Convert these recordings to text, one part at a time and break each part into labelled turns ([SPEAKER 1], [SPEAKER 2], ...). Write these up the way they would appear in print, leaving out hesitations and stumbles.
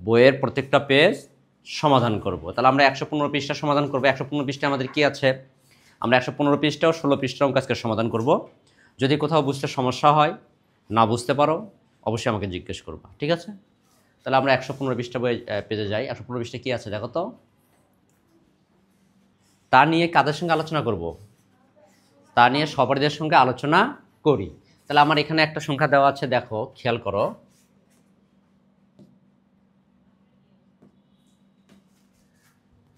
[SPEAKER 1] বইয়ের প্রত্যেকটা পেজ সমাধান করব। তাহলে আমরা 115 পৃষ্ঠা সমাধান করব। 115 পৃষ্ঠায় আমাদের কি আছে? আমরা 115 পৃষ্ঠা ও 16 পৃষ্ঠা অঙ্ক আজকে সমাধান করব। যদি কোথাও বুঝতে সমস্যা হয়, না বুঝতে পারো, অবশ্যই আমাকে জিজ্ঞেস করবা, ঠিক আছে? তাহলে আমরা 115 পৃষ্ঠা বই পেজে যাই। 115 পৃষ্ঠা কি আছে দেখো তো। তা নিয়ে কাদের সঙ্গে আলোচনা করব? তা নিয়ে সহপাঠীদের সঙ্গে আলোচনা করি। তাহলে আমার এখানে একটা সংখ্যা দেওয়া আছে, দেখো খেয়াল করো।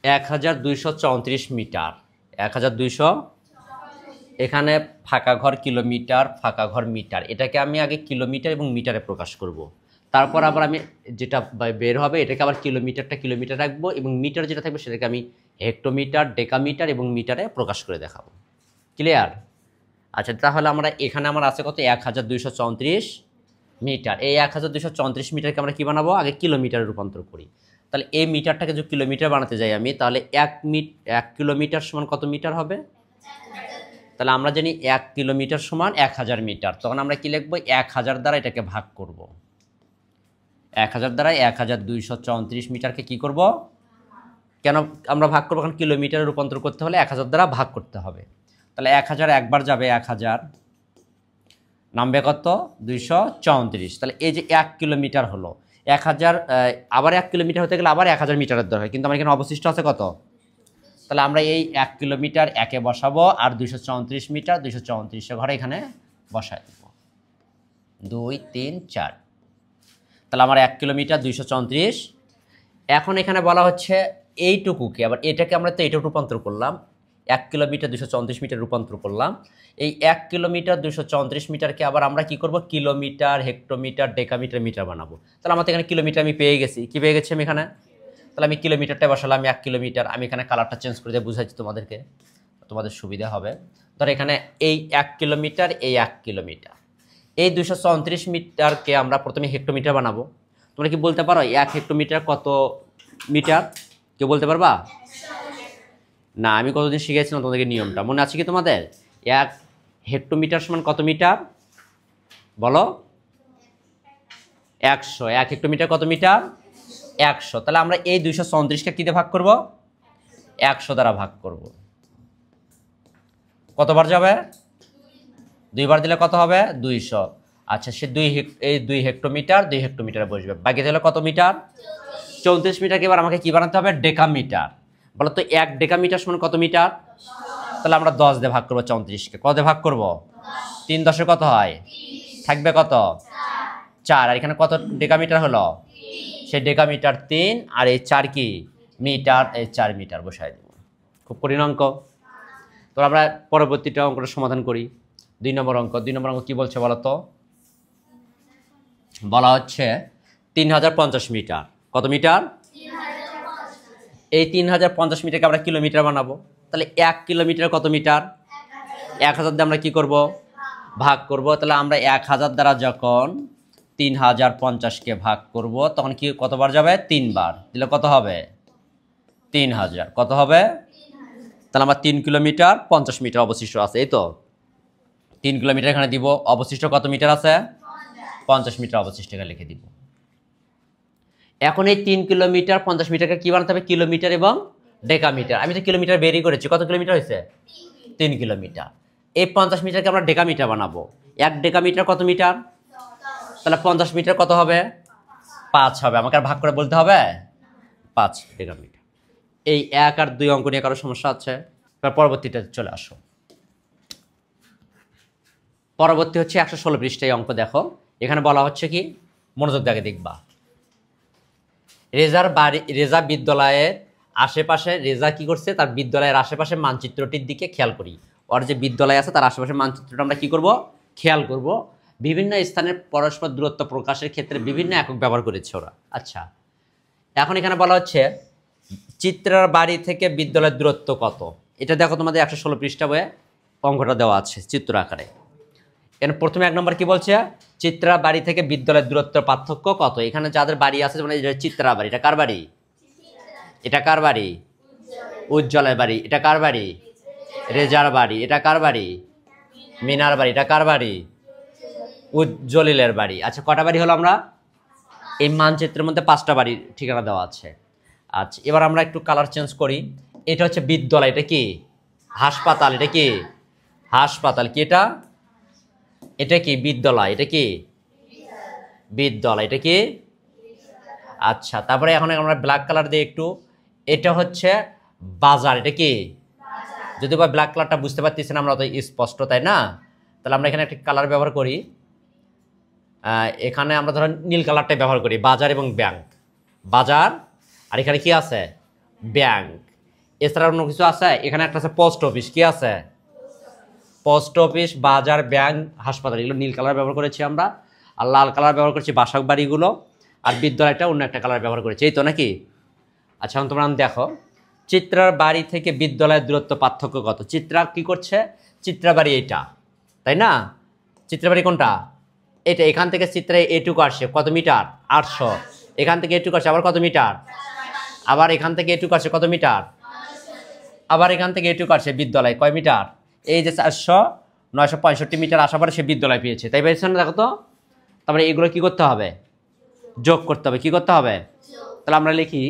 [SPEAKER 1] 1234 মিটার। 1200, এখানে ফাঁকা ঘর কিলোমিটার, ফাঁকা ঘর মিটার। এটাকে আমি আগে কিলোমিটার এবং মিটারে প্রকাশ করব। তারপর আবার আমি যেটা বের হবে এটাকে আবার কিলোমিটারটা কিলোমিটার রাখবো, এবং মিটার যেটা থাকবে সেটাকে আমি হেক্টোমিটার, ডেকামিটার এবং মিটারে প্রকাশ করে দেখাবো। ক্লিয়ার? আচ্ছা, তাহলে আমরা এখানে আমার আছে কত? 1234 মিটার। এই 1234 মিটারকে আমরা কী বানাবো? আগে কিলোমিটারে রূপান্তর করি। তাহলে এই মিটারটাকে যদি কিলোমিটার বানাতে যাই আমি, তাহলে 1 কিলোমিটার সমান কত মিটার হবে? তাহলে আমরা জানি 1 কিলোমিটার সমান 1000 মিটার। তখন আমরা কি লিখবো? 1000 দ্বারা এটাকে ভাগ করব। 1000 দ্বারা 1234 মিটারকে কি করব? কেন আমরা ভাগ করবো? কারণ কিলোমিটারে রূপান্তর করতে হলে 1000 দ্বারা ভাগ করতে হবে। তাহলে 1000 একবার যাবে 1000, নামবে কত? 234। তাহলে এই যে 1 কিলোমিটার হলো, 1000 আবার 1 কিলোমিটার হতে গেলে আবার 1000 মিটারের দরকার, কিন্তু আমার এখানে অবশিষ্ট আছে কত? তাহলে আমরা এই 1 কিলোমিটার একে বসাবো, আর 234 মিটার 234 ঘরে এখানে বসাই দেব। 2 3 4। তাহলে আমার 1 কিলোমিটার 234। এখন এখানে বলা হচ্ছে এইটুকুকে, আবার এটাকে আমরা তো এটা রূপান্তর করলাম, 1 কিলোমিটার 234 মিটার রূপান্তর করলাম। এই 1 কিলোমিটার 234 মিটারকে আবার আমরা কি করব? কিলোমিটার, হেক্টোমিটার, ডেকামিটার, মিটার বানাবো। তাহলে আমাদের এখানে কিলোমিটার আমি পেয়ে গেছি। কি পেয়ে গেছি আমি এখানে? তাহলে আমি কিলোমিটারটা বসালাম 1 কিলোমিটার। আমি এখানে কালারটা চেঞ্জ করে দিয়ে বুঝাচ্ছি তোমাদেরকে, তোমাদের সুবিধা হবে। ধর এখানে এই 1 কিলোমিটার, এই 1 কিলোমিটার, এই 234 মিটারকে আমরা প্রথমে হেক্টোমিটার বানাবো। তোমরা কি বলতে পারো 1 হেক্টোমিটার কত মিটার? কেউ বলতে পারবা? না, আমি কতদিন শিখেছিলাম তোমাদেরকে নিয়মটা মনে আছে কি তোমাদের? 1 হেক্টোমিটার সমান কত মিটার বলো? 100। 1 হেক্টোমিটার কত মিটার? 100। তাহলে আমরা এই 234কে কী দিয়ে ভাগ করব? 100 দ্বারা ভাগ করব। কতবার যাবে? 2 বার দিলে কত হবে? 200। আচ্ছা, সে এই 2 হেক্টোমিটার 2 হেক্টোমিটারে বসবে। বাকি তাহলে কত মিটার? 34 মিটারকে এবার আমাকে কি বানাতে হবে? ডেকামিটার। বলো তো 1 ডেকামিটার সমান কত মিটার? তাহলে আমরা 10 দিয়ে ভাগ করবো 34কে। কত দিয়ে ভাগ করব? 3 10 কত হয়? থাকবে কত? 4। আর এখানে কত ডেকামিটার হলো? সেই ডেকামিটার 3, আর এই 4 কি মিটার, এই 4 মিটার বসাই দেব। খুব কঠিন অঙ্ক। তো আমরা পরবর্তীটা অঙ্কটা সমাধান করি। 2 নম্বর অঙ্ক। 2 নম্বর অঙ্ক কি বলছে বলো তো? বলা হচ্ছে 3050 মিটার। কত মিটার? এই 3050 মিটারকে আমরা কিলোমিটার বানাবো। তাহলে 1 কিলোমিটার কত মিটার? 1000 দিয়ে আমরা কি করব? ভাগ করব। তাহলে আমরা 1000 দ্বারা যখন 3050কে ভাগ করব তখন কি কতবার যাবে? 3 বার। দিলে কত হবে? 3000। কত হবে? তাহলে আমার 3 কিলোমিটার 50 মিটার অবশিষ্ট আছে, এই তো 3 কিলোমিটার এখানে দিব। অবশিষ্ট কত মিটার আছে? 50 মিটার অবশিষ্ট এখানে লিখে দিব। এখন এই 3 কিলোমিটার 50 মিটারকে কি বানাতে হবে? কিলোমিটার এবং ডেকামিটার। আমি তো কিলোমিটার বেরই করেছি। কত কিলোমিটার হয়েছে? 3 কিলোমিটার। এই 50 মিটারকে আমরা ডেকামিটার বানাবো। 1 ডেকামিটার কত মিটার? তাহলে 50 মিটার কত হবে? 5 হবে। আমাকে আর ভাগ করে বলতে হবে? 5 ডেকামিটার। এই 1 আর 2 অঙ্ক নিয়ে কারো সমস্যা আছে? এবার পরবর্তীটা চলে আসো। পরবর্তী হচ্ছে 116 পৃষ্ঠায় অঙ্ক। দেখো এখানে বলা হচ্ছে কি, মনোযোগ দিয়ে দেখবা। রেজা বিদ্যালয়ের আশেপাশে, রেজা কি করছে? তার বিদ্যালয়ের আশেপাশে মানচিত্রটির দিকে খেয়াল করি। ওর যে বিদ্যালয় আছে তার আশেপাশে মানচিত্রটা আমরা কি করব? খেয়াল করব। বিভিন্ন স্থানের পরস্পর দূরত্ব প্রকাশের ক্ষেত্রে বিভিন্ন একক ব্যবহার করেছে ওরা। আচ্ছা, এখন এখানে বলা হচ্ছে চিত্রার বাড়ি থেকে বিদ্যালয়ের দূরত্ব কত? এটা দেখো তোমাদের 116 পৃষ্ঠা বইয়ে অঙ্কটা দেওয়া আছে চিত্র আকারে। এখানে প্রথমে 1 নম্বর কি বলছে? চিত্রা বাড়ি থেকে বিদ্যালয়ের দূরত্বের পার্থক্য কত? এখানে যাদের বাড়ি আছে, মানে চিত্রা বাড়ি, এটা কার বাড়ি? এটা কার বাড়ি? উজ্জ্বলের বাড়ি। এটা কার বাড়ি? রেজার বাড়ি। এটা কার বাড়ি? মিনার বাড়ি। এটা কার বাড়ি? উজ্জ্বলের বাড়ি। আচ্ছা, কটা বাড়ি হলো আমরা? এই মানচিত্রের মধ্যে 5টা বাড়ির ঠিকানা দেওয়া আছে। আচ্ছা, এবার আমরা একটু কালার চেঞ্জ করি। এটা হচ্ছে বিদ্যালয়, এটা কি হাসপাতাল, এটা কি হাসপাতাল, কি এটা, এটা কি বিদ্যালয়, এটা কি বিদ্যালয়, এটা কি। আচ্ছা, তারপরে এখন আমরা ব্ল্যাক কালার দিয়ে একটু, এটা হচ্ছে বাজার, এটা কি, যদি বা ব্ল্যাক কালারটা বুঝতে পারতেছি না আমরা অত স্পষ্ট, তাই না? তাহলে আমরা এখানে একটা কালার ব্যবহার করি, এখানে আমরা ধরেন নীল কালারটাই ব্যবহার করি, বাজার এবং ব্যাংক, বাজার, আর এখানে কি আছে ব্যাংক। এছাড়া অন্য কিছু আছে, এখানে একটা আছে পোস্ট অফিস, কি আছে পোস্ট অফিস, বাজার, ব্যাংক, হাসপাতাল, এগুলো নীল কালার ব্যবহার করেছি আমরা। আর লাল কালার ব্যবহার করেছি বাসক বাড়িগুলো, আর বিদ্যালয়টা অন্য একটা কালার ব্যবহার করেছি, এই তো নাকি। আচ্ছা, এখন তোমরা দেখো চিত্রার বাড়ি থেকে বিদ্যালয়ের দূরত্ব পার্থক্য কত। চিত্রা কি করছে, চিত্রা বাড়ি এইটা, তাই না? চিত্রা বাড়ি কোনটা, এটা। এখান থেকে চিত্রে এটুকু আসছে কত মিটার, 800। এখান থেকে এটুকু আসছে আবার কত মিটার, আবার এখান থেকে এটুকু আসছে কত মিটার, আবার এখান থেকে এটুকু আসছে বিদ্যালয় কয় মিটার, এই যে 400, 965 মিটার আসার পরে সে বিদ্যালয় পেয়েছে, তাই পেয়েছে না? দেখো তো, তারপরে এগুলো কি করতে হবে, যোগ করতে হবে, কি করতে হবে। তাহলে আমরা লিখি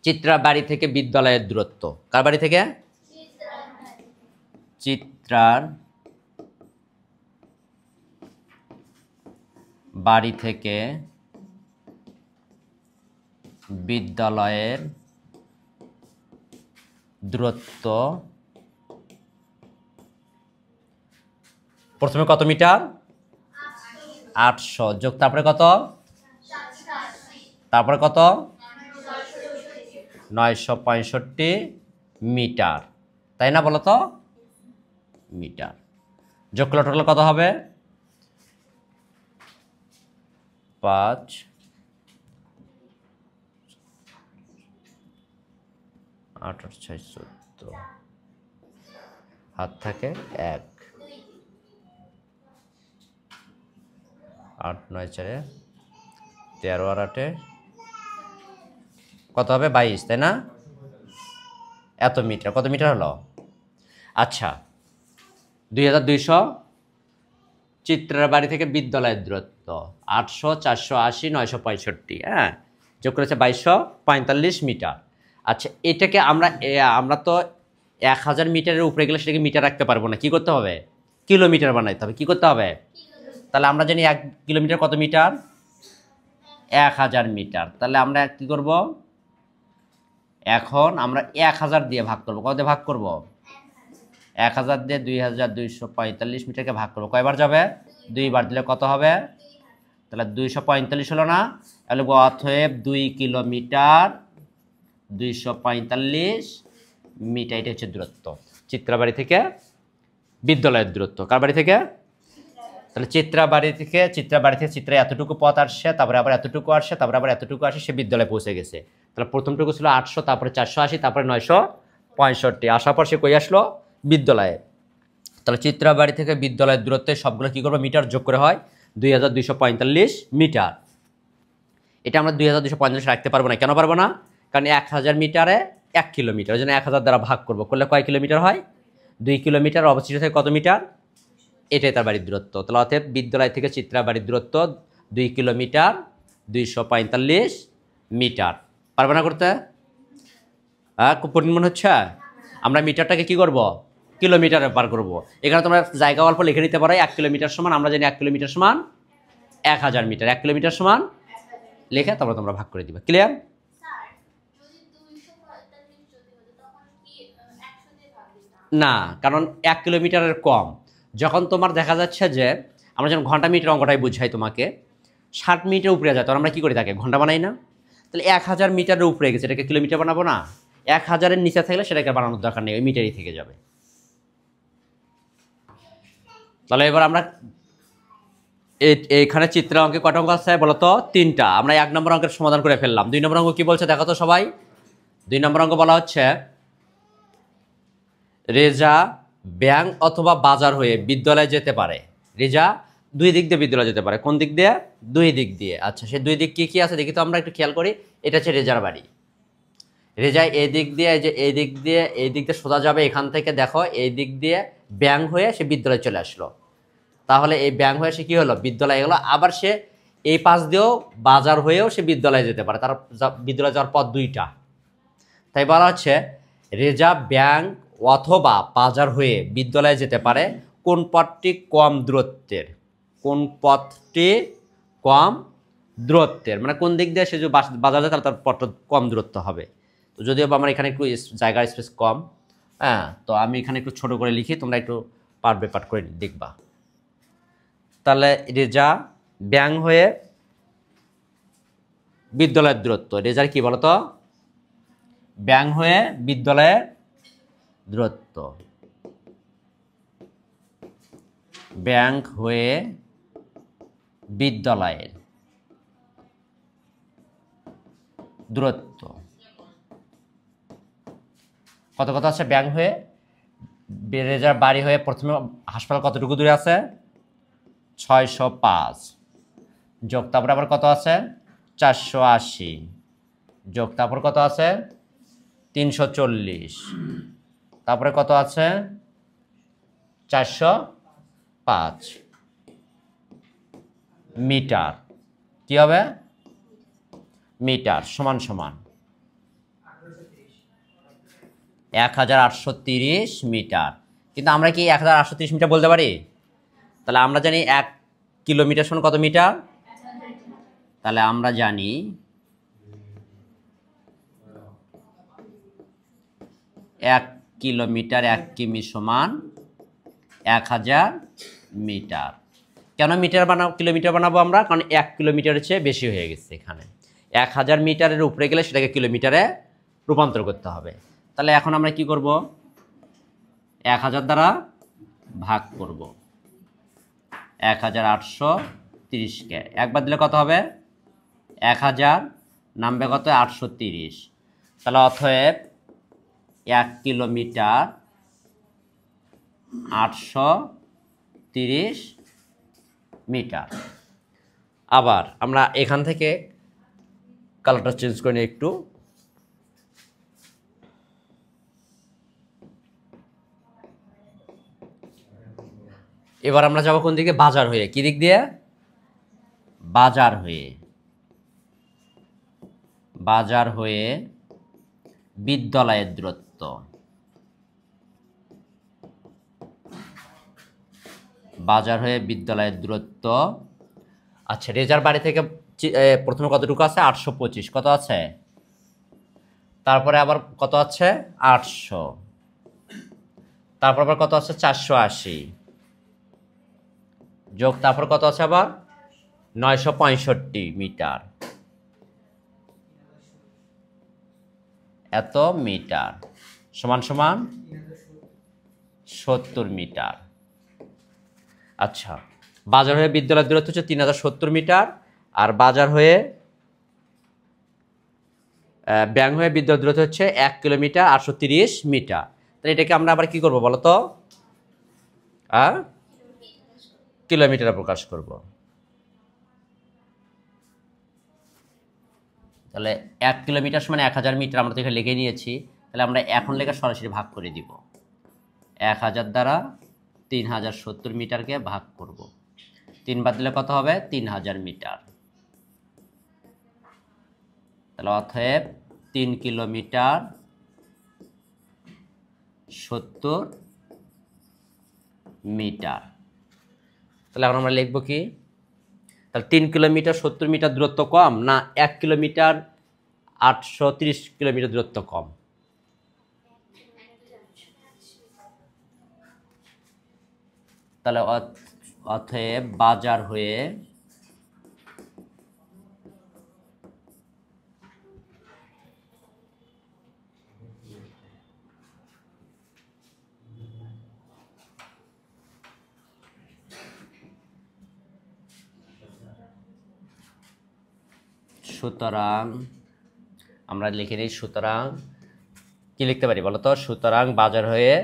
[SPEAKER 1] চিত্রা বাড়ি থেকে বিদ্যালয়ের দূরত্ব, কার বাড়ি থেকে, চিত্রার বাড়ি থেকে বিদ্যালয়ের দূরত্ব প্রথমে কত মিটার, 800, যোগ তারপরে কত, তারপরে কত, 965 মিটার, তাই না? বলো তো, মিটার। যোগ করলে টোটাল কত হবে, 5, 8, 8, 6, 14, হাত থাকে 1, 8, 9, 4, 13 আর 8 কত হবে, 22, তাই না? এত মিটার, কত মিটার হলো। আচ্ছা, 2200 চিত্রার বাড়ি থেকে বিদ্যালয়ের দূরত্ব 800, 480, 965, হ্যাঁ, যোগ করেছে 2245 মিটার। আচ্ছা, এটাকে আমরা তো 1000 মিটারের উপরে গেলে সেটাকে মিটার রাখতে পারবো না, কি করতে হবে, কিলোমিটার বানাইতে হবে, কি করতে হবে। তাহলে আমরা জানি 1 কিলোমিটার কত মিটার, 1000 মিটার। তাহলে আমরা কি করব, এখন আমরা 1000 দিয়ে ভাগ করব, কত দিয়ে ভাগ করব, 1000 দিয়ে 2245 মিটারকে ভাগ করবো, কয়বার যাবে, 2 বার দিলে কত হবে, তাহলে 245 হলো না, তাহলে অতএব 2 কিলোমিটার 245 মিটার, এটা হচ্ছে দূরত্ব চিত্রাবাড়ি থেকে বিদ্যালয়ের দূরত্ব, কার বাড়ি থেকে, তাহলে চিত্রাবাড়ি থেকে চিত্রা এতটুকু পথ আসছে, তারপরে আবার এতটুকু আসছে, তারপরে আবার এতটুকু আসে, সে বিদ্যালয়ে পৌঁছে গেছে। তাহলে প্রথমটুকু ছিল 800, তারপরে 480, তারপরে 965, আসার পর সে কই আসলো, বিদ্যালয়ে। তাহলে চিত্রাবাড়ি থেকে বিদ্যালয়ের দূরত্বে সবগুলো কী করবো, মিটার যোগ করে হয় 2245 মিটার। এটা আমরা 2245 রাখতে পারবো না, কেন পারবো না, কারণ 1000 মিটারে 1 কিলোমিটার, ওই জন্য 1000 দ্বারা ভাগ করবো, করলে কয় কিলোমিটার হয়, 2 কিলোমিটার, অবশিষ্ট থেকে কত মিটার, এটাই তার বাড়ির দূরত্ব। তাহলে অতএব বিদ্যালয় থেকে চিত্রাবাড়ির দূরত্ব 2 কিলোমিটার 245 মিটার। পারবে না করতে, খুব কঠিন মনে হচ্ছে। আমরা মিটারটাকে কি করব, কিলোমিটারে পার করব। এখানে তোমরা জায়গা অল্প লিখে নিতে পারো, 1 কিলোমিটার সমান, আমরা জানি 1 কিলোমিটার সমান 1000 মিটার, 1 কিলোমিটার সমান লিখে তারপরে তোমরা ভাগ করে দিবা। ক্লিয়ার? না, কারণ 1 কিলোমিটারের কম। যখন তোমার দেখা যাচ্ছে যে আমরা যখন ঘন্টা মিটার অঙ্কটাই বুঝাই তোমাকে, 60 মিটার উপরে যায় তখন আমরা কী করি, তাকে ঘন্টা বানাই না। তাহলে 1000 মিটারের উপরে গেছে, এটাকে কিলোমিটার বানাবো না, 1000-এর নিচে থাকলে সেটাকে বানানোর দরকার নেই, ওই মিটারই থেকে যাবে। তাহলে এবার আমরা এইখানে চিত্র অঙ্কে কত অঙ্ক আছে বলো তো, 3টা। আমরা 1 নম্বর অঙ্কের সমাধান করে ফেললাম। 2 নম্বর অঙ্ক কি বলছে দেখো তো সবাই। 2 নম্বর অঙ্ক বলা হচ্ছে রেজা ব্যাংক অথবা বাজার হয়ে বিদ্যালয়ে যেতে পারে। রেজা 2 দিক দিয়ে বিদ্যালয়ে যেতে পারে, কোন দিক দিয়ে, 2 দিক দিয়ে। আচ্ছা, সেই 2 দিক কি কি আছে দেখি তো আমরা একটু খেয়াল করি। এটা হচ্ছে রেজার বাড়ি। রেজা এই দিক দিয়ে, যে এই দিক দিয়ে সোজা যাবে, এখান থেকে দেখো এই দিক দিয়ে ব্যাংক হয়ে সে বিদ্যালয়ে চলে আসলো। তাহলে এই ব্যাংক হয়ে সে কী হলো, বিদ্যালয়ে গেলো। আবার সে এই পাশ দিয়েও বাজার হয়েও সে বিদ্যালয়ে যেতে পারে, তার বিদ্যালয়ে যাওয়ার পথ দুইটা। তাই বলা হচ্ছে রেজা ব্যাংক অথবা বাজার হয়ে বিদ্যালয়ে যেতে পারে কোন পথটি কম দূরত্বের, কোন পথটি কম দূরত্বের, মানে কোন দিক দিয়ে সে যদি বাজার যায় তাহলে তার পথটা কম দূরত্ব হবে। তো যদিও আমার এখানে একটু জায়গার স্পেস কম, হ্যাঁ, তো আমি এখানে একটু ছোট করে লিখি, তোমরা একটু পার্ট বাই পার্ট করে দেখবা। তাহলে রেজা ব্যাংক হয়ে বিদ্যালয়ের দূরত্ব, রেজার কি বলতো, ব্যাংক হয়ে বিদ্যালয়ের দূরত্ব, ব্যাংক হয়ে বিদ্যালয়ের দূরত্ব কত কত আছে? ব্যাংক হয়ে রেজার বাড়ি হয়ে প্রথমে হাসপাতাল কতটুকু দূরে আছে? 605 যোগ তারপরে আবার কত আছে? 480 যোগ তারপর কত আছে? 340 তারপরে কত আছে? 405 মিটার। কি হবে? মিটার সমান সমান 1830 মিটার। কিন্তু আমরা কি 1830 মিটার বলতে পারি? তাহলে আমরা জানি 1 কিলোমিটার সমান কত মিটার? তাহলে আমরা জানি 1 কিলোমিটার 1 কিমি সমান 1000 মিটার। কেন মিটার বানাবো, কিলোমিটার বানাবো আমরা? কারণ 1 কিলোমিটারের চেয়ে বেশি হয়ে গেছে এখানে। 1000 মিটারের উপরে গেলে সেটাকে কিলোমিটারে রূপান্তর করতে হবে। তাহলে এখন আমরা কি করব? 1000 দ্বারা ভাগ করব। 1830কে একবার দিলে কত হবে? 1000 নামবে কত? 830। তাহলে অতএব 1 কিলোমিটার 830 মিটার। আবার আমরা এখান থেকে কালারটা চেঞ্জ করে নিই একটু। এবার আমরা যাবো কোন দিকে? বাজার হয়ে। কি দিক দিয়ে? বাজার হয়ে, বাজার হয়ে বিদ্যালয়ের দূরত্ব, বাজার হয়ে বিদ্যালয়ের দূরত্ব। আচ্ছা, রেজার বাড়ি থেকে প্রথমে কতটুকু আছে? 825। কত আছে? তারপরে আবার কত আছে? 800। তারপর আবার কত আছে? 480 যোগ তারপর কত আছে আবার? 965 মিটার। এত মিটার সমান সমান 70 মিটার। আচ্ছা, বাজার হয়ে বিদ্যালয়ের দূরত্ব হচ্ছে 3070 মিটার, আর বাজার হয়ে ব্যাংক হয়ে বিদ্যালয়ের দূরত্ব হচ্ছে 1 কিলোমিটার 830 মিটার। তাহলে এটাকে আমরা আবার কি করব বলো তো? কিলোমিটারে প্রকাশ করব। তাহলে 1 কিলোমিটার সমান 1000 মিটার আমরা তো এখানে লিখে নিয়েছি। তাহলে আমরা এখন লেখা সরাসরি ভাগ করে দিব। 1000 দ্বারা 3070 মিটারকে ভাগ করব। 3 বার দিলে কত হবে? 3000 মিটার। তাহলে অতএব 3 কিলোমিটার 70 মিটার। তাহলে এখন আমরা লিখব কি? তাহলে 3 কিলোমিটার 70 মিটার দূরত্ব কম, না 1 কিলোমিটার 830 কিলোমিটার দূরত্ব কম? তাহলে অতএব বাজার হয়ে সুতরাং আমরা লিখে নিই, সুতরাং কি লিখতে পারি বলো তো? সুতরাং বাজার হয়ে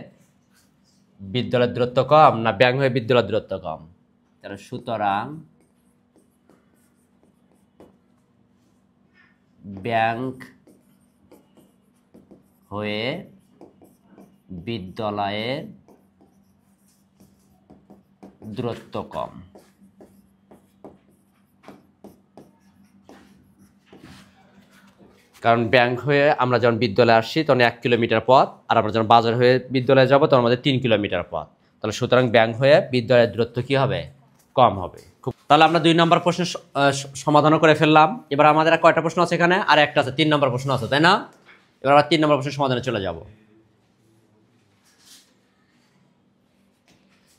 [SPEAKER 1] বিদ্যালয়ের দূরত্ব কম, না ব্যাংক হয়ে বিদ্যালয়ের দূরত্ব কম? তাহলে সুতরাং ব্যাংক হয়ে বিদ্যালয়ের দূরত্ব কম। কারণ ব্যাংক হয়ে আমরা যখন বিদ্যালয়ে আসছি তখন 1 কিলোমিটার পথ, আর আমরা যখন বাজার হয়ে বিদ্যালয়ে যাব তখন আমাদের 3 কিলোমিটার পথ। তাহলে সুতরাং ব্যাংক হয়ে বিদ্যালয়ের দূরত্ব কী হবে? কম হবে। তাহলে আমরা 2 নম্বর প্রশ্নের সমাধানও করে ফেললাম। এবার আমাদের আর কয়টা প্রশ্ন আছে এখানে? আর একটা আছে, 3 নম্বর প্রশ্ন আছে, তাই না? এবার আমরা 3 নম্বর প্রশ্নের সমাধানে চলে যাব।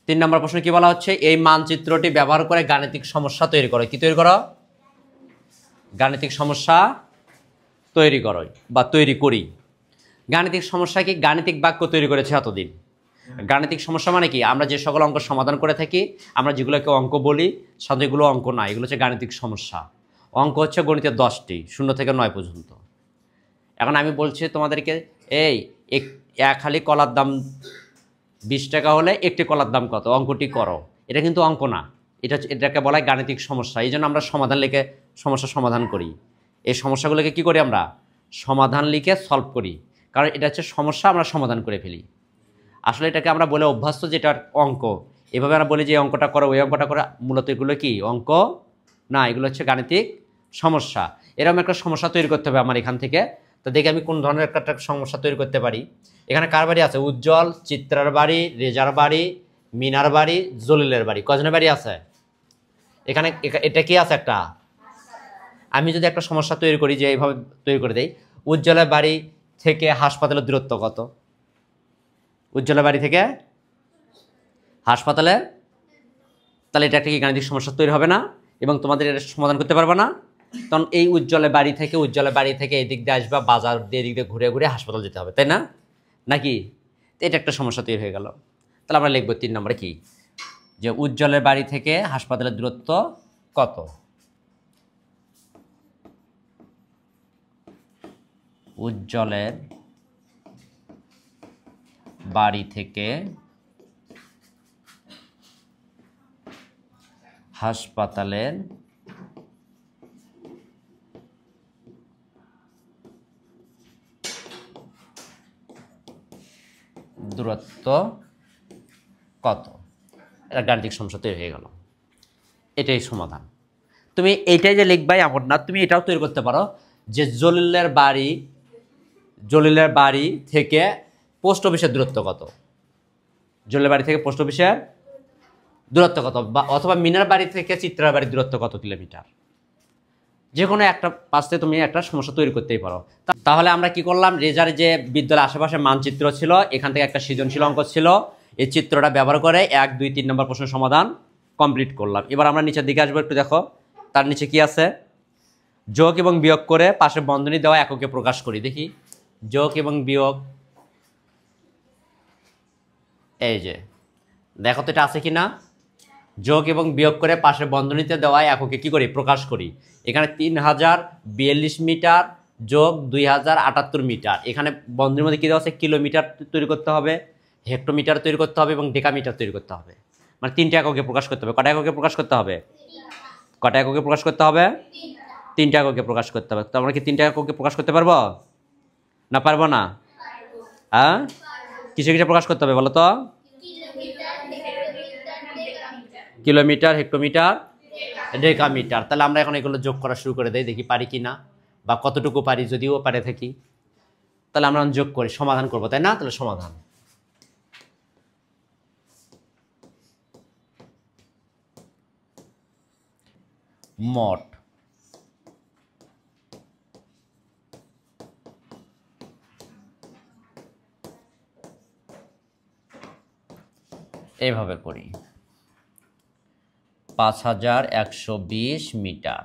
[SPEAKER 1] 3 নম্বর প্রশ্ন কি বলা হচ্ছে? এই মানচিত্রটি ব্যবহার করে গাণিতিক সমস্যা তৈরি করো। কি তৈরি করো? গাণিতিক সমস্যা তৈরি করো বা তৈরি করি। গাণিতিক সমস্যা কি? গাণিতিক বাক্য তৈরি করেছে এতদিন। গাণিতিক সমস্যা মানে কি? আমরা যে সকল অঙ্ক সমাধান করে থাকি, আমরা যেগুলোকে অঙ্ক বলি, সাধারণত এগুলো অঙ্ক না, এগুলো হচ্ছে গাণিতিক সমস্যা। অঙ্ক হচ্ছে গণিতের 10টি, 0 থেকে 9 পর্যন্ত। এখন আমি বলছি তোমাদেরকে, এই এক হালি কলার দাম 20 টাকা হলে একটি কলার দাম কত? অঙ্কটি করো। এটা কিন্তু অঙ্ক না, এটাকে বলা হয় গাণিতিক সমস্যা। এই জন্য আমরা সমাধান লিখে সমস্যা সমাধান করি। এই সমস্যাগুলোকে কি করি? আমরা সমাধান লিখে সলভ করি, কারণ এটা হচ্ছে সমস্যা, আমরা সমাধান করে ফেলি। আসলে এটাকে আমরা বলে অভ্যস্ত যেটার অঙ্ক, এভাবে আমরা বলি যে অঙ্কটা করো, ওই অঙ্কটা করো। মূলত এগুলো কি অঙ্ক না, এগুলো হচ্ছে গাণিতিক সমস্যা। এরকম একটা সমস্যা তৈরি করতে হবে আমার এখান থেকে। তো দেখি আমি কোন ধরনের একটা সমস্যা তৈরি করতে পারি। এখানে কার বাড়ি আছে? উজ্জ্বল, চিত্রার বাড়ি, রেজার বাড়ি, মিনার বাড়ি, জলিলের বাড়ি। কজনের বাড়ি আছে এখানে? এটা কি আছে একটা? আমি যদি একটা সমস্যা তৈরি করি, যে এইভাবে তৈরি করে দেই, উজ্জ্বলের বাড়ি থেকে হাসপাতালের দূরত্ব কত? উজ্জ্বলের বাড়ি থেকে হাসপাতালে, তাহলে এটা একটা কি গাণিতিক সমস্যা তৈরি হবে না? এবং তোমাদের এটা সমাধান করতে পারবে না। তখন এই উজ্জ্বলের বাড়ি থেকে এদিক দিয়ে আসবা, বাজার দিয়ে এদিক দিয়ে ঘুরে ঘুরে হাসপাতাল যেতে হবে, তাই না? নাকি? এটা একটা সমস্যা তৈরি হয়ে গেল। তাহলে আমরা লিখবো 3 নম্বরে কি, যে উজ্জ্বলের বাড়ি থেকে হাসপাতালের দূরত্ব কত? উজ্জ্বলের বাড়ি থেকে হাসপাতালের দূরত্ব কত? এটা গাণিতিক সমস্যা তৈরি হয়ে গেল। এটাই সমাধান। তুমি এইটাই যে লিখবাই এমন না, তুমি এটাও তৈরি করতে পারো যে জলিলের বাড়ি থেকে পোস্ট অফিসের দূরত্ব কত? জলিলের বাড়ি থেকে পোস্ট অফিসের দূরত্ব কত? বা অথবা মিনার বাড়ি থেকে চিত্রার বাড়ির দূরত্ব কত কিলোমিটার? যে কোনো একটা পাশে তুমি একটা সমস্যা তৈরি করতেই পারো। তাহলে আমরা কি করলাম? রেজার যে বিদ্যালয়ের আশেপাশে মানচিত্র ছিল, এখান থেকে একটা সৃজনশীল অঙ্ক ছিল, এই চিত্রটা ব্যবহার করে 1, 2, 3 নম্বর প্রশ্নের সমাধান কমপ্লিট করলাম। এবার আমরা নিচের দিকে আসবো, একটু দেখো তার নিচে কি আছে। যোগ এবং বিয়োগ করে পাশে বন্ধনী দেওয়া এককে প্রকাশ করি। দেখি, যোগ এবং বিয়োগ, এই যে দেখো তো এটা আছে কি না? যোগ এবং বিয়োগ করে পাশে বন্ধনীতে দেওয়া এককে কি করি? প্রকাশ করি। এখানে 3042 মিটার যোগ 2078 মিটার। এখানে বন্ধনীর মধ্যে কী দেওয়া আছে? কিলোমিটার তৈরি করতে হবে, হেক্টোমিটার তৈরি করতে হবে এবং ডেকামিটার তৈরি করতে হবে। মানে 3টা এককে প্রকাশ করতে হবে। কটা এককে প্রকাশ করতে হবে? কটা এককে প্রকাশ করতে হবে? 3টা এককে প্রকাশ করতে হবে। তো আমরা কি 3টা এককে প্রকাশ করতে পারবো না পারবো না? হ্যাঁ, কিসে কিসে প্রকাশ করতে হবে বলো তো? Kilometre, hectometre, decametre. তাহলে আমরা এখন এগুলো যোগ করা শুরু করে দেই, দেখি পারি কি না, বা কতটুকু পারি, যদিও পারে থাকি। তাহলে আমরা যোগ করি, সমাধান করবো, তাই না? তাহলে সমাধান, মোট এইভাবে করি, 5120 মিটার।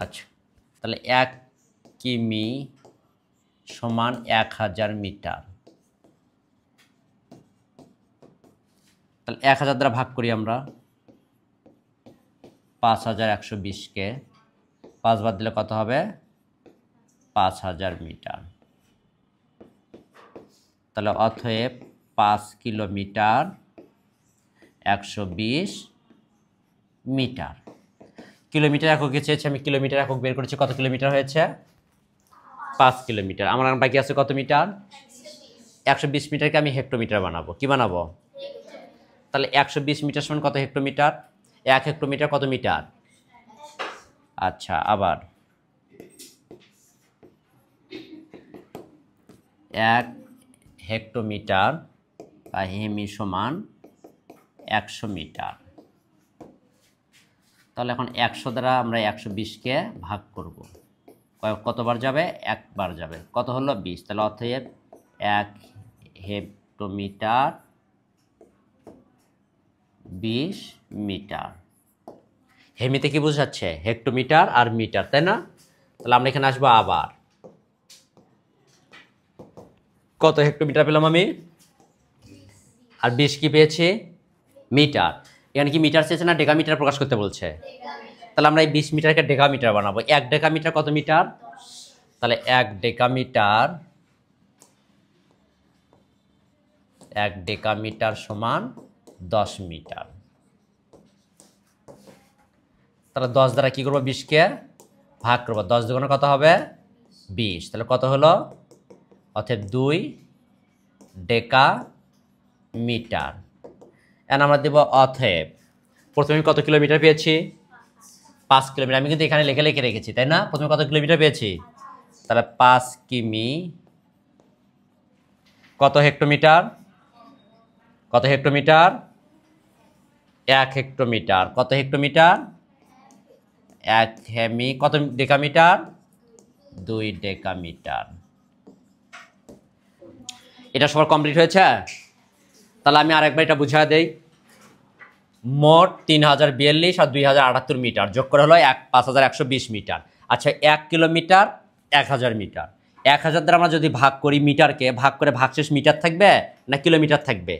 [SPEAKER 1] আচ্ছা, তাহলে 1 কিমি সমান 1000 মিটার। তাহলে 1000 দ্বারা ভাগ করি আমরা, 5120-কে 5 বার দিলে কত হবে? 5000 মিটার। তাহলে অতএব 5 কিলোমিটার 120 মিটার। কিলোমিটার এককে চেয়েছে, আমি কিলোমিটার একক বের করেছি। কত কিলোমিটার হয়েছে? 5 কিলোমিটার। আমার বাকি আছে কত মিটার? 120 মিটারকে আমি হেক্টোমিটার বানাবো। কি বানাবো? তাহলে 120 মিটার সমান কত হেক্টোমিটার? 1 হেক্টোমিটার কত মিটার? আচ্ছা, আবার 1 হেক্টোমিটার বা হেমি সমান 100 মিটার। তাহলে এখন 100 দ্বারা আমরা 120কে ভাগ করব। কতবার যাবে? একবার যাবে। কত হলো? 20। তাহলে অতএব 1 হেক্টোমিটার 20 মিটার। হেমিতে কি বোঝাচ্ছে? হেক্টোমিটার আর মিটার, তাই না? তাহলে আমরা এখানে আসবো আবার। কত হেক্টোমিটার পেলাম আমি? আর 20 কি পেয়েছি? মিটার। এখানে কি মিটার চেয়েছে না ডেকামিটার প্রকাশ করতে বলছে? তাহলে আমরা এই 20 মিটারকে ডেকামিটার বানাবো। 1 ডেকামিটার কত মিটার? তাহলে 1 ডেকামিটার সমান 10 মিটার। তাহলে 10 দ্বারা কি করবো? 20কে ভাগ করবো। 10 দুগুণে কত হবে? 20। তাহলে কত হলো? অতএব 2 ডেকামিটার। এখন আমরা দেব অতএব, প্রথমে আমি কত কিলোমিটার পেয়েছি? 5 কিলোমিটার। আমি কিন্তু এখানে লিখে রেখেছি, তাই না? প্রথমে কত কিলোমিটার পেয়েছি? তাহলে 5 কিমি কত হেক্টোমিটার? কত হেক্টোমিটার? 1 হেক্টোমিটার। কত হেক্টোমিটার? 1 হেমি। কত ডেকামিটার? 2 ডেকামিটার। এটা সবার কমপ্লিট হয়েছে? তাহলে আমি আরেকবার এটা বুঝিয়ে দেই। মোট 3042 আর 2078 মিটার যোগ করে হলো 5120 মিটার। আচ্ছা, 1 কিলোমিটার 1000 মিটার। 1000 দ্বারা আমরা যদি ভাগ করি মিটারকে, ভাগ করে ভাগশেষ মিটার থাকবে না কিলোমিটার থাকবে?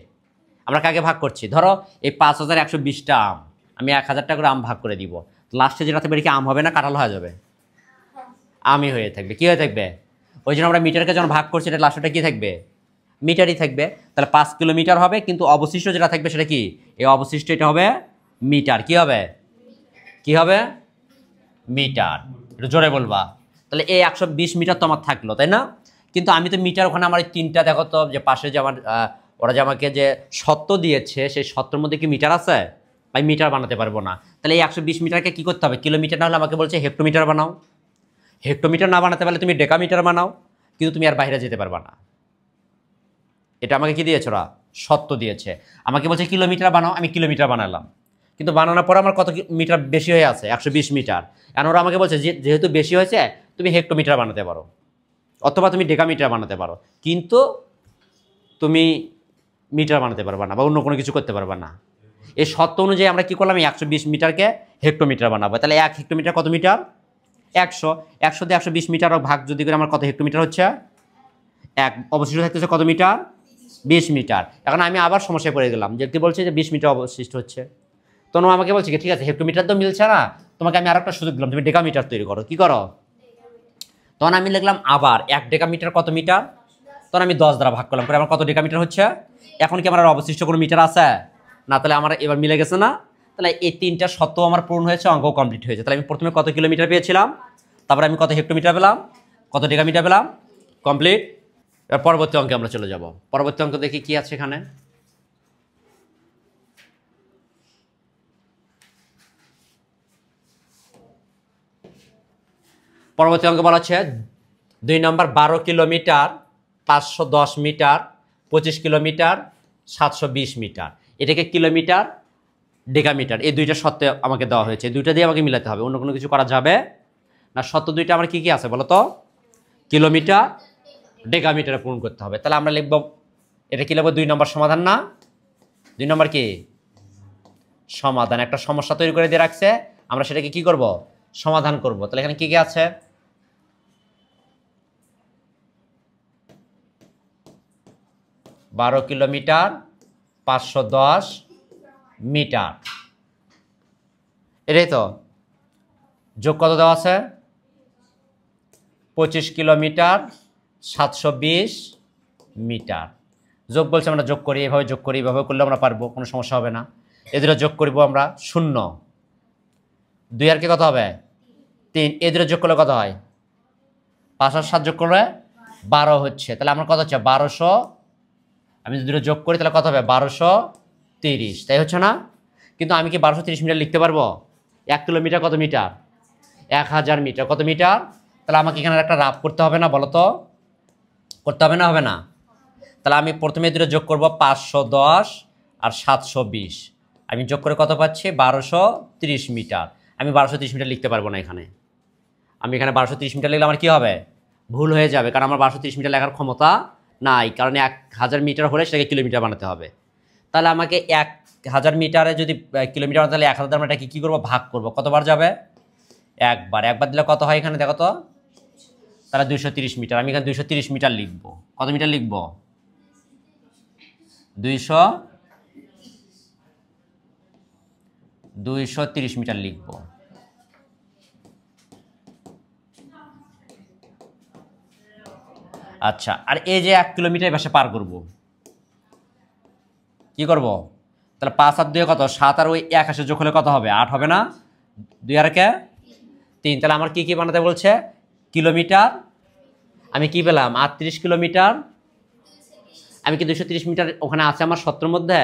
[SPEAKER 1] আমরা কাকে ভাগ করছি? ধরো এই 5120টা আম, আমি 1000টা করে আম ভাগ করে দিব। লাস্টে যেটা থাকবে কি আম হবে না কাঁঠাল হয়ে যাবে? আমই হয়ে থাকবে। কি হয়ে থাকবে? ওই জন্য আমরা মিটারকে যখন ভাগ করছি এটা লাস্টটা কি থাকবে? মিটারই থাকবে। তাহলে 5 কিলোমিটার হবে, কিন্তু অবশিষ্ট যেটা থাকবে সেটা কি? এই অবশিষ্ট এটা হবে মিটার। কি হবে? কি হবে? মিটার। একটু জোরে বলবা। তাহলে এই 120 মিটার তো আমার থাকলো, তাই না? কিন্তু আমি তো মিটার ওখানে আমার এই 3টা দেখো তো, যে পাশে যে আমার ওরা যে আমাকে যে সত্য দিয়েছে সেই সত্যের মধ্যে কি মিটার আছে? আমি মিটার বানাতে পারবো না। তাহলে এই 120 মিটারকে কি করতে হবে? কিলোমিটার না হলে আমাকে বলছে হেক্টোমিটার বানাও। হেক্টোমিটার না বানাতে পারলে তুমি ডেকামিটার বানাও, কিন্তু তুমি আর বাইরে যেতে পারবা না। এটা আমাকে কি দিয়েছে? ওরা সত্য দিয়েছে। আমাকে বলছে কিলোমিটার বানাও, আমি কিলোমিটার বানালাম, কিন্তু বানানোর পর আমার কত মিটার বেশি হয়ে আছে? 120 মিটার। এখন ওরা আমাকে বলছে যেহেতু বেশি হয়েছে তুমি হেক্টোমিটার বানাতে পারো অথবা তুমি ডেকামিটার বানাতে পারো, কিন্তু তুমি মিটার বানাতে পারবা না বা অন্য কোনো কিছু করতে পারবা না। এই সত্য অনুযায়ী আমরা কি করলাম? 120 মিটারকে হেক্টোমিটার বানাবো। তাহলে 1 হেক্টোমিটার কত মিটার? 100। 100 দিয়ে 120 মিটার ভাগ যদি করে আমার কত হেক্টোমিটার হচ্ছে? 1। অবশিষ্ট থাকতেছে কত মিটার? 20 মিটার। এখন আমি আবার সমস্যায় পড়ে গেলাম, যে কি বলছে যে 20 মিটার অবশিষ্ট হচ্ছে। তখন আমাকে বলছে কি ঠিক আছে হেক্টোমিটার তো মিলছে না, তোমাকে আমি আরেকটা সুযোগ দিলাম, তুমি ডেকামিটার তৈরি করো। কি করো? তখন আমি লিখলাম আবার 1 ডেকামিটার কত মিটার? তখন আমি 10 দ্বারা ভাগ করলাম, করে আমার কত ডেকামিটার হচ্ছে? এখন কি আমার আর অবশিষ্ট কোনো মিটার আছে? না। তাহলে আমার এবার মিলে গেছে না? তাহলে এই 3টা শর্ত আমার পূরণ হয়েছে, অঙ্কও কমপ্লিট হয়েছে। তাহলে আমি প্রথমে কত কিলোমিটার পেয়েছিলাম, তারপরে আমি কত হেক্টোমিটার পেলাম, কত ডেকামিটার পেলাম। কমপ্লিট। এবার পরবর্তী অঙ্কে আমরা চলে যাব। পরবর্তী অঙ্ক দেখি কি আছে এখানে। পরবর্তী অঙ্ক বলা হচ্ছে 2 নম্বর 12 কিলোমিটার 510 মিটার 25 কিলোমিটার 720 মিটার। এটাকে কিলোমিটার ডেকামিটার এই দুইটা সত্য আমাকে দেওয়া হয়েছে। এই দুইটা দিয়ে আমাকে মিলাতে হবে, অন্য কোনো কিছু করা যাবে না। সত্য দুইটা আমার কি কি আছে বলো তো? কিলোমিটার ডেকামিটারে পূরণ করতে হবে। তাহলে আমরা লিখব, এটা কি লিখবো? 2 নম্বর সমাধান না? 2 নম্বর কি সমাধান। একটা সমস্যা তৈরি করে দিয়ে রাখছে, আমরা সেটাকে কি করব? সমাধান করব। তাহলে এখানে কি কি আছে? 12 কিলোমিটার 510 মিটার, এটাই তো। যোগ কত দেওয়া আছে? 25 কিলোমিটার 720 মিটার। যোগ বলছে, আমরা যোগ করি, এভাবে যোগ করি, এভাবে করলে আমরা পারবো, কোনো সমস্যা হবে না। এদের যোগ করব আমরা 0। 2 আর কি কত হবে? 3। এদের যোগ করলে কত হয়? 5 আর 7 যোগ করলে 12 হচ্ছে। তাহলে আমার কত হচ্ছে? 1200। আমি যদি যোগ করি তাহলে কত হবে? 1230, তাই হচ্ছে না? কিন্তু আমি কি 1230 মিটার লিখতে পারবো? 1 কিলোমিটার কত মিটার? 1000 মিটার। কত মিটার? তাহলে আমাকে এখানে একটা রাফ করতে হবে না বলো তো? করতে হবে না, হবে না? তাহলে আমি প্রথমে দুটো যোগ করব, 510 আর 720। আমি যোগ করে কত পাচ্ছি? 1230 মিটার। আমি 1230 মিটার লিখতে পারবো না এখানে। আমি এখানে 1230 মিটার লিখলে আমার কী হবে? ভুল হয়ে যাবে, কারণ আমার 1230 মিটার লেখার ক্ষমতা নাই, কারণ 1000 মিটার হলে সেটাকে কিলোমিটার বানাতে হবে। তাহলে আমাকে 1000 মিটারে যদি কিলোমিটার বানাতে, তাহলে 1000 আমরা এটাকে কী করবো? ভাগ করব। কতবার যাবে? একবার। একবার দিলে কত হয় এখানে দেখো তো? তাহলে 230 মিটার। আমি এখানে 230 মিটার লিখব। কত মিটার লিখব? 230 মিটার লিখব। আচ্ছা, আর এই যে 1 কিলোমিটার পাশে পার করব, কি করব? তাহলে 5 আর 2 কত? 7, আর ওই 1 আসে যোগ হলে কত হবে? 8 হবে না? 2 আর 1 3। তাহলে আমার কি কি বানাতে বলছে? কিলোমিটার। আমি কি পেলাম? 38 কিলোমিটার। আমি কি 230 মিটার ওখানে আছে আমার সূত্রের মধ্যে?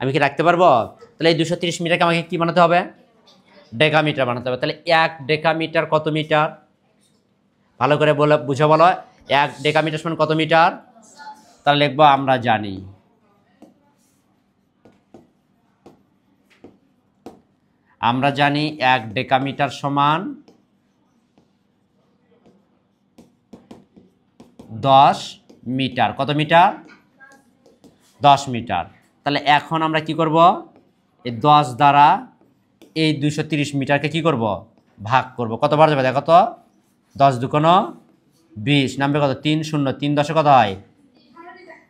[SPEAKER 1] আমি কি রাখতে পারবো? তাহলে এই 230 মিটারকে আমাকে কি বানাতে হবে? ডেকামিটার বানাতে হবে। তাহলে 1 ডেকামিটার কত মিটার? ভালো করে বলে বুঝে বলো। 1 ডেকামিটার সমান কত মিটার? তাহলে লিখবো, আমরা জানি আমরা জানি 1 ডেকামিটার সমান 10 মিটার। কত মিটার? 10 মিটার। তাহলে এখন আমরা কি করব? এই 10 দ্বারা এই 230 মিটারকে কি করব? ভাগ করব। কতবার যাবে দেখো তো? 10 দুগুণ 20, নামবে কত? 3 0, 3 10 কত হয়?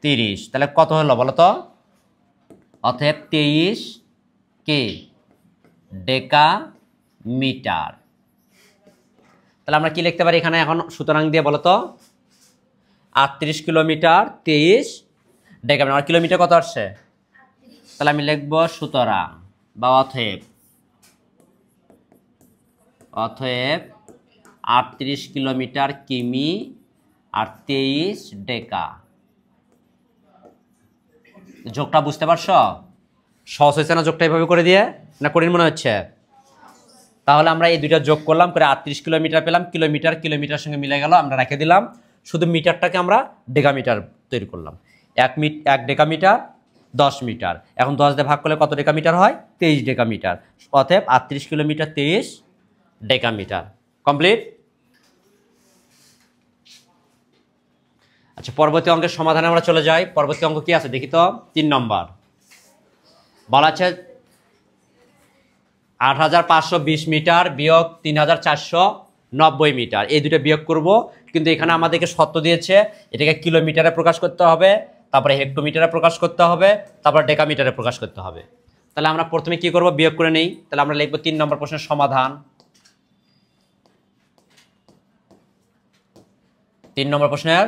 [SPEAKER 1] 30। তাহলে কত হলো বলো তো? অতএব 23 কে ডেকা মিটার। তাহলে আমরা কি লিখতে পারি এখানে এখন সুতরাং দিয়ে বলো তো? 38 কিলোমিটার 23 ডেকামিটার। আর কিলোমিটার কত আসছে? তাহলে আমি লিখব সুতরাং বা অতএব 38 কিলোমিটার কিমি আর 23 ডেকা। যোগটা বুঝতে পারছো? সহজ হয়েছে না যোগটা এইভাবে করে দিয়ে? না কঠিন মনে হচ্ছে? তাহলে আমরা এই দুইটা যোগ করলাম, করে 38 কিলোমিটার পেলাম। কিলোমিটার কিলোমিটার সঙ্গে মিলে গেল, আমরা রেখে দিলাম। শুধু মিটারটাকে আমরা ডেকামিটার তৈরি করলাম। 1 ডেকামিটার 10 মিটার। এখন 10 দিয়ে ভাগ করলে কত ডেকামিটার হয়? 23 ডেকামিটার। অতএব 38 কিলোমিটার 23 ডেকামিটার। কমপ্লিট। আচ্ছা, পরবর্তী অঙ্কের সমাধানে আমরা চলে যাই। পরবর্তী অঙ্ক কি আছে দেখি তো? 3 নম্বর বলা আছে 8520 মিটার বিয়োগ 3490 মিটার। এই দুটো বিয়োগ করব, কিন্তু এখানে আমাদেরকে শর্ত দিয়েছে এটাকে কিলোমিটারে প্রকাশ করতে হবে, তারপরে হেক্টোমিটারে প্রকাশ করতে হবে, তারপর ডেকামিটারে প্রকাশ করতে হবে। তাহলে আমরা প্রথমে কি করব? বিয়োগ করে নেই। তাহলে আমরা লিখব 3 নম্বর প্রশ্নের সমাধান। 3 নম্বর প্রশ্নের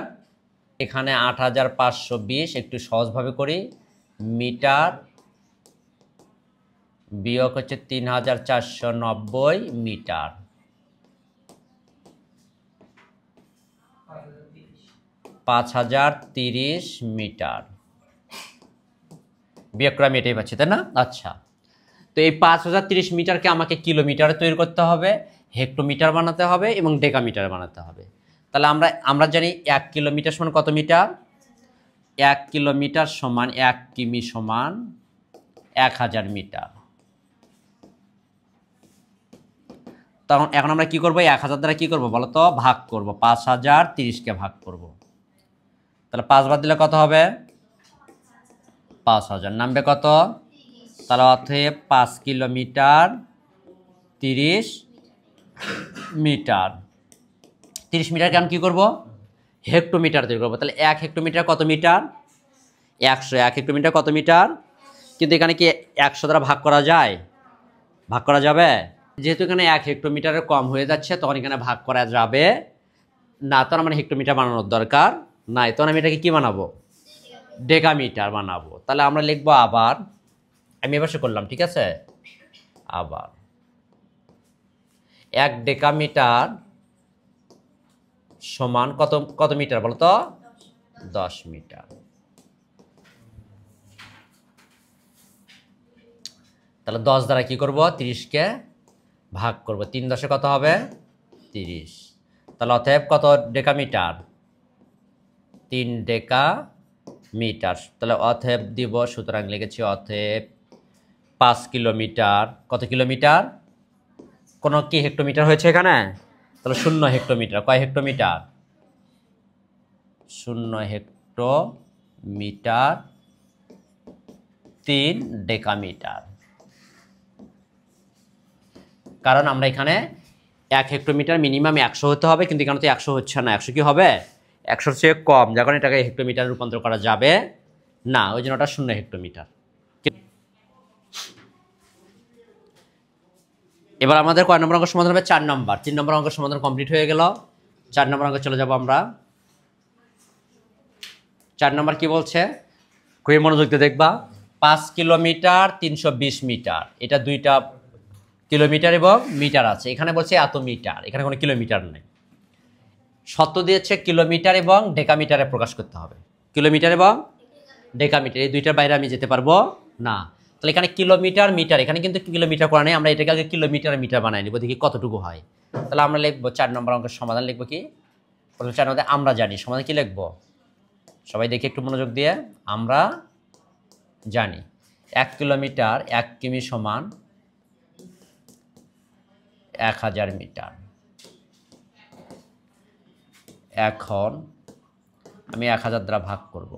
[SPEAKER 1] এখানে 8520 একটু সহজভাবে করি। মিটার বিয়োগ হচ্ছে 3490 মিটার। 5030 মিটার বিয়োগ করে আমি এটাই পাচ্ছি, তাই না? আচ্ছা, তো এই 5030 মিটারকে আমাকে কিলোমিটারে তৈরি করতে হবে, হেক্টোমিটার বানাতে হবে এবং ডেকামিটার বানাতে হবে। তাহলে আমরা জানি 1 কিলোমিটার সমান কত মিটার? 1 কিলোমিটার সমান 1 কিমি সমান 1000 মিটার। তখন এখন আমরা কি করব? 1000 দ্বারা কি করব বলো তো? ভাগ করব। 5030কে ভাগ করব। তাহলে 5 বার দিলে কত হবে? 5000। নামবে কত? তাহলে অতএব 5 কিলোমিটার 30 মিটার। 30 মিটার কেমন কি করব? হেক্টোমিটার তৈরি করবো। তাহলে 1 হেক্টোমিটার কত মিটার? 100। 1 হেক্টোমিটার কত মিটার? কিন্তু এখানে কি 100 দ্বারা ভাগ করা যায়? ভাগ করা যাবে? যেহেতু এখানে 1 হেক্টোমিটারের কম হয়ে যাচ্ছে, তখন এখানে ভাগ করা যাবে না। তখন আমার হেক্টোমিটার বানানোর দরকার নাই। তখন আমি এটাকে কি বানাবো? ডেকামিটার বানাবো। তাহলে আমরা লিখবো আবার, আমি এবার করলাম, ঠিক আছে? আবার 1 ডেকামিটার সমান কত কত মিটার বলো তো? 10 মিটার। তাহলে 10 দ্বারা কি করব? 30কে ভাগ করব। 3 10 কত হবে? 30। তাহলে অতএব কত ডেকামিটার? 3 ডেকা মিটার। তাহলে অতএব দিব, সুতরাং লিখেছি অতএব 5 কিলোমিটার। কত কিলোমিটার? কোনো কি হেক্টোমিটার হয়েছে এখানে? তাহলে 0 হেক্টোমিটার। কয় হেক্টোমিটার? 0 hectometre 3 decametre. কারণ আমরা এখানে 1 হেক্টোমিটার মিনিমাম 100 হতে হবে, কিন্তু এখানে তো 100 হচ্ছে না। 100 কি হবে? 100 চেয়ে কম, যখন এটাকে হেক্টোমিটার রূপান্তর করা যাবে না, ওই জন্য ওটা 0 হেক্টোমিটার। এবার আমাদের কয় নম্বর অঙ্ক সমাধান হবে? 4 নম্বর। 3 নম্বর অঙ্ক সমাধান কমপ্লিট হয়ে গেল। 4 নম্বর অঙ্কে চলে যাব আমরা। 4 নম্বর কি বলছে? খুবই মনোযোগ দিয়ে দেখবা। 5 কিলোমিটার 320 মিটার, এটা দুইটা কিলোমিটার এবং মিটার আছে। এখানে বলছে এত মিটার, এখানে কোনো কিলোমিটার নেই। শর্ত দিয়েছে কিলোমিটার এবং ডেকামিটারে প্রকাশ করতে হবে। কিলোমিটার এবং ডেকামিটার, এই দুইটার বাইরে আমি যেতে পারবো না। তাহলে এখানে কিলোমিটার মিটার, এখানে কিন্তু কিলোমিটার করা নেই, আমরা এটাকে আগে কিলোমিটার মিটার বানাই নিব, দেখি কতটুকু হয়। তাহলে আমরা লিখবো 4 নম্বর অঙ্কের সমাধান লিখবো কি? প্রথম 4 নম্বরে আমরা জানি সমাধান কি লিখবো, সবাই দেখি একটু মনোযোগ দিয়ে। আমরা জানি 1 কিলোমিটার 1 কিমি সমান 1000 মিটার। এখন আমি 1000 দ্বারা ভাগ করব।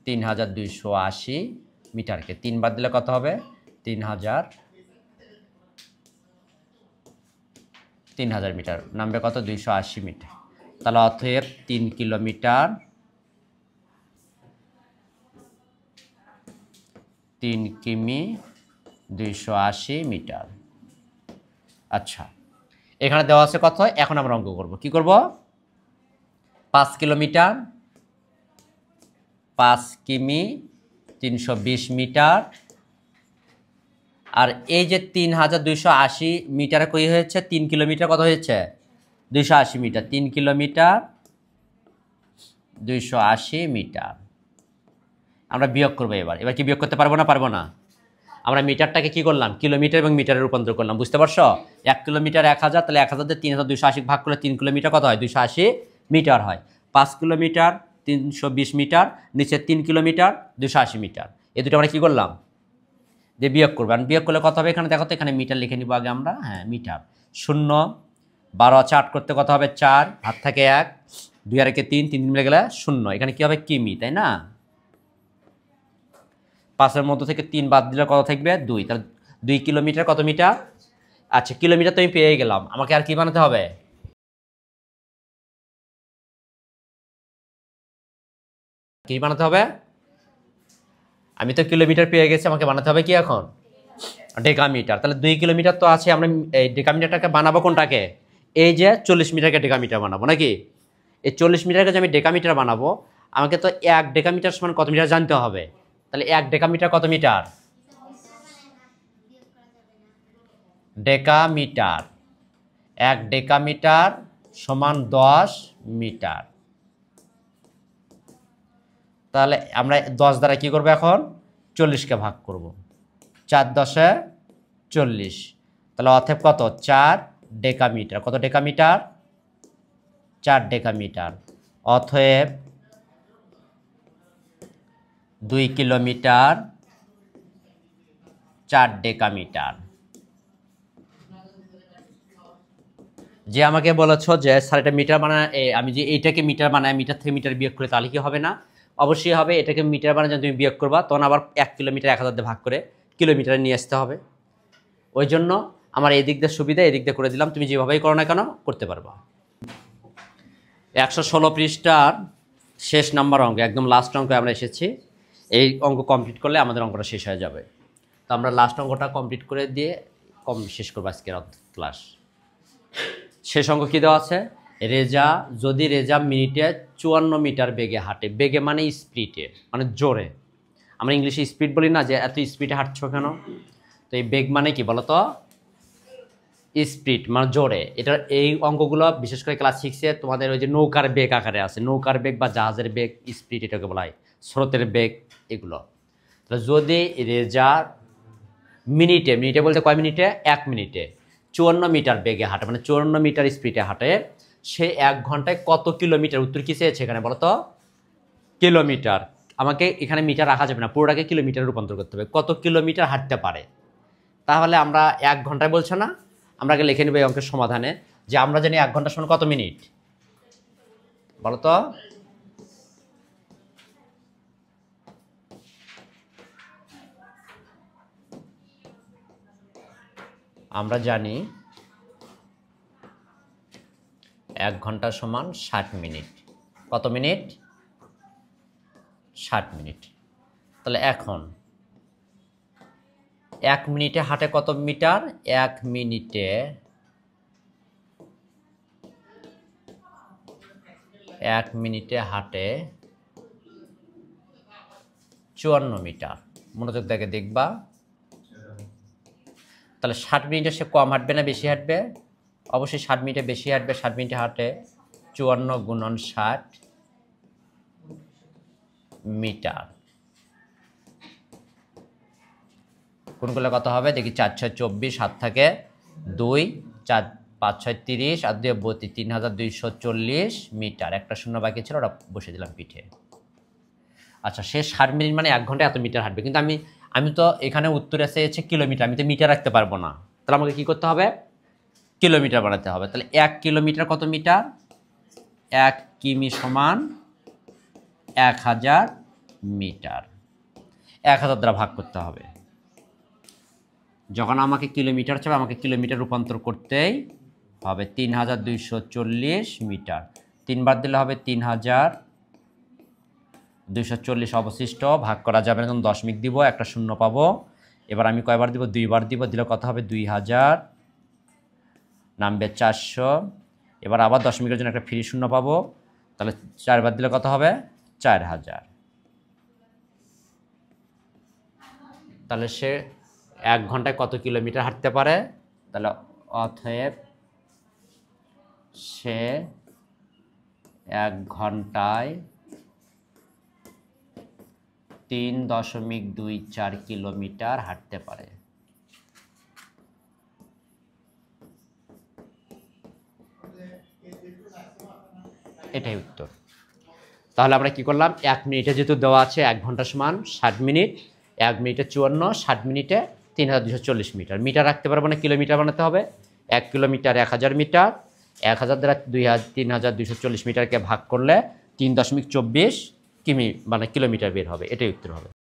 [SPEAKER 1] 3280 মিটারকে 3 বার দিলে কত হবে? 3000 মিটার নামবে কত? 280 মিটার। তাহলে অতএব 3 কিলোমিটার 3 কিমি 280 মিটার। আচ্ছা, এখানে দেওয়া আছে কত? এখন আমরা অঙ্ক করব। কি করব? 5 কিলোমিটার 5 কিমি 320 মিটার, আর এই যে 3280 মিটারে কই হয়েছে? 3 কিলোমিটার কত হয়েছে? 280 মিটার। 3 কিলোমিটার 280 মিটার আমরা বিয়োগ করবো। এবার কি বিয়োগ করতে পারবো না? পারবো না। আমরা মিটারটাকে কি করলাম? কিলোমিটার এবং মিটারে রূপান্তর করলাম, বুঝতে পারছো? 1 কিলোমিটার 1000, তাহলে 1000 দিয়ে 3280 ভাগ করলে 3 কিলোমিটার কত হয়? 280 মিটার হয়। 5 কিলোমিটার 320 মিটার, নিচে 3 কিলোমিটার 280 মিটার, এই দুটো আমরা কি করলাম? দিয়ে বিয়োগ করবো। আর বিয়োগ করলে কত হবে? এখানে দেখো তো, এখানে মিটার লিখে নিব আগে আমরা। হ্যাঁ, মিটার। 0 12 8 করতে কত হবে? 4, হাত থাকে 1, 2 আর 1 3, 3 মিলে গেলে 0। এখানে কি হবে? কিমি, তাই না? 5-এর মধ্যে থেকে 3 বাদ দিলে কত থাকবে? 2। তাহলে 2 কিলোমিটার কত মিটার? আচ্ছা, কিলোমিটার তো আমি পেয়ে গেলাম, আমাকে আর কি বানাতে হবে? কি বানাতে হবে? আমি তো কিলোমিটার পেয়ে গেছি, আমাকে বানাতে হবে কি এখন? ডেকামিটার। তাহলে 2 কিলোমিটার তো আছে, আমরা এই ডেকামিটারটাকে বানাবো কোনটাকে? এই যে 40 মিটারকে ডেকামিটার বানাবো নাকি? এই 40 মিটারকে যে আমি ডেকামিটার বানাবো, আমাকে তো 1 ডেকামিটার সমান কত মিটার জানতে হবে। তাহলে 1 ডেকামিটার কত মিটার? ডেকামিটার। 1 ডেকামিটার সমান 10 মিটার। তাহলে আমরা 10 দ্বারা কি করবো এখন? 40কে ভাগ করব। 4 10 40। তাহলে অতএব কত? 4 ডেকামিটার। কত ডেকামিটার? 4 ডেকামিটার। অতএব 2 কিলোমিটার 4 ডেকামিটার। যে আমাকে বলেছ যে স্যার এটা মিটার বানায়, আমি যে এইটাকে মিটার বানায়, মিটার থেকে মিটার বিয়োগ করে, তাহলে কি হবে না? অবশ্যই হবে। এটাকে মিটার বানায় যখন তুমি বিয়োগ করবা, তখন আবার 1 কিলোমিটার 1000 দিয়ে ভাগ করে কিলোমিটারে নিয়ে আসতে হবে। ওই জন্য আমার এই দিক দিয়ে সুবিধা, এই দিক দিয়ে করে দিলাম। তুমি যেভাবেই করো না কেন করতে পারবা। 116 পৃষ্ঠার শেষ নাম্বার অঙ্ক, একদম লাস্ট অঙ্কে আমরা এসেছি। এই অঙ্ক কমপ্লিট করলে আমাদের অঙ্কটা শেষ হয়ে যাবে। তো আমরা লাস্ট অঙ্কটা কমপ্লিট করে দিয়ে শেষ করবো আজকের ক্লাস। শেষ অঙ্ক কী দেওয়া আছে? যদি রেজা মিনিটে 54 মিটার বেগে হাঁটে। বেগে মানে স্পিডে, মানে জোরে। আমরা ইংলিশে স্পিড বলি না, যে এত স্পিডে হাঁটছো কেন? তো এই বেগ মানে কি বলো তো? স্পিড মানে জোরে। এটা এই অঙ্কগুলো বিশেষ করে ক্লাস 6-এ তোমাদের ওই যে নৌকার বেগ আকারে আছে। নৌকার বেগ বা জাহাজের বেগ, স্পিড এটাকে বলা হয়, স্রোতের বেগ এগুলো। তো যদি রেজা মিনিটে, মিনিটে বলতে কয় মিনিটে? 1 মিনিটে 54 মিটার বেগে হাঁটে, মানে 54 মিটার স্পিডে হাঁটে, সে 1 ঘন্টায় কত কিলোমিটার? উত্তর কি চেয়েছে এখানে বলো তো? কিলোমিটার। আমাকে এখানে মিটার রাখা যাবে না, পুরোটাকে কিলোমিটারে রূপান্তর করতে হবে। কত কিলোমিটার হাঁটতে পারে, তাহলে আমরা 1 ঘন্টায় বলছে না, আমরা আগে লিখে নেব এই অঙ্কের সমাধানে যে আমরা জানি 1 ঘন্টা সমান কত মিনিট, বলো তো? আমরা জানি 1 ঘন্টা সমান 60 মিনিট। কত মিনিট? 60 মিনিট। তাহলে এখন 1 মিনিটে হাঁটে কত মিটার? 1 মিনিটে 1 মিনিটে হাঁটে 54 মিটার। মনোযোগ দেখে দেখবা। তাহলে 60 মিনিটে সে কম হাঁটবে না বেশি হাঁটবে? অবশ্যই 60 মিনিটে বেশি হাঁটবে। 60 মিনিটে হাঁটে 54 গুণন 60 মিটার। কোন করলে কত হবে দেখি? 4 6 24, 7 থাকে 2, 4 5 6 30, আর 2 32, 3240 মিটার। একটা শূন্য বাকি ছিল, ওটা বসে দিলাম পিঠে। আচ্ছা, সে 60 মিনিট মানে 1 ঘন্টা এত মিটার হাঁটবে, কিন্তু আমি তো এখানে উত্তরে এসেছে কিলোমিটার, আমি তো মিটার রাখতে পারবো না। তাহলে আমাকে কি করতে হবে? কিলোমিটার বানাতে হবে। তাহলে 1 কিলোমিটার কত মিটার? 1 কিমি সমান 1000 মিটার। 1000 দ্বারা ভাগ করতে হবে। যখন আমাকে কিলোমিটার চাবে, আমাকে কিলোমিটার রূপান্তর করতেই হবে। 3240 মিটার। 3 বার দিলে হবে 3240। অবশিষ্ট ভাগ করা যাবে না, 10 দিব, একটা শূন্য পাবো। এবার আমি কয়বার দিব? 2 বার দিব। দিলে কত হবে? 2000, নামবে 400। এবার আবার 10 জন্য একটা ফ্রি শূন্য পাবো। তাহলে 4 বার দিলে কত হবে? 4000। তাহলে সে 1 ঘন্টায় কত কিলোমিটার হাঁটতে পারে? তাহলে অতএব সে 1 ঘন্টায় 3.24 কিলোমিটার হাঁটতে পারে। এটাই উত্তর। তাহলে আমরা কি করলাম? 1 মিনিটে যেহেতু দেওয়া আছে 1 ঘন্টা সমান 60 মিনিট, 1 মিনিটে 54, 60 মিনিটে 3240 মিটার। মিটার রাখতে পারবো না, কিলোমিটার বানাতে হবে। 1 কিলোমিটার 1000 মিটার। 1000 দ্বারা 3240 মিটারকে ভাগ করলে 3.24 কিমি মানে কিলোমিটার বের হবে। এটাই উত্তর হবে।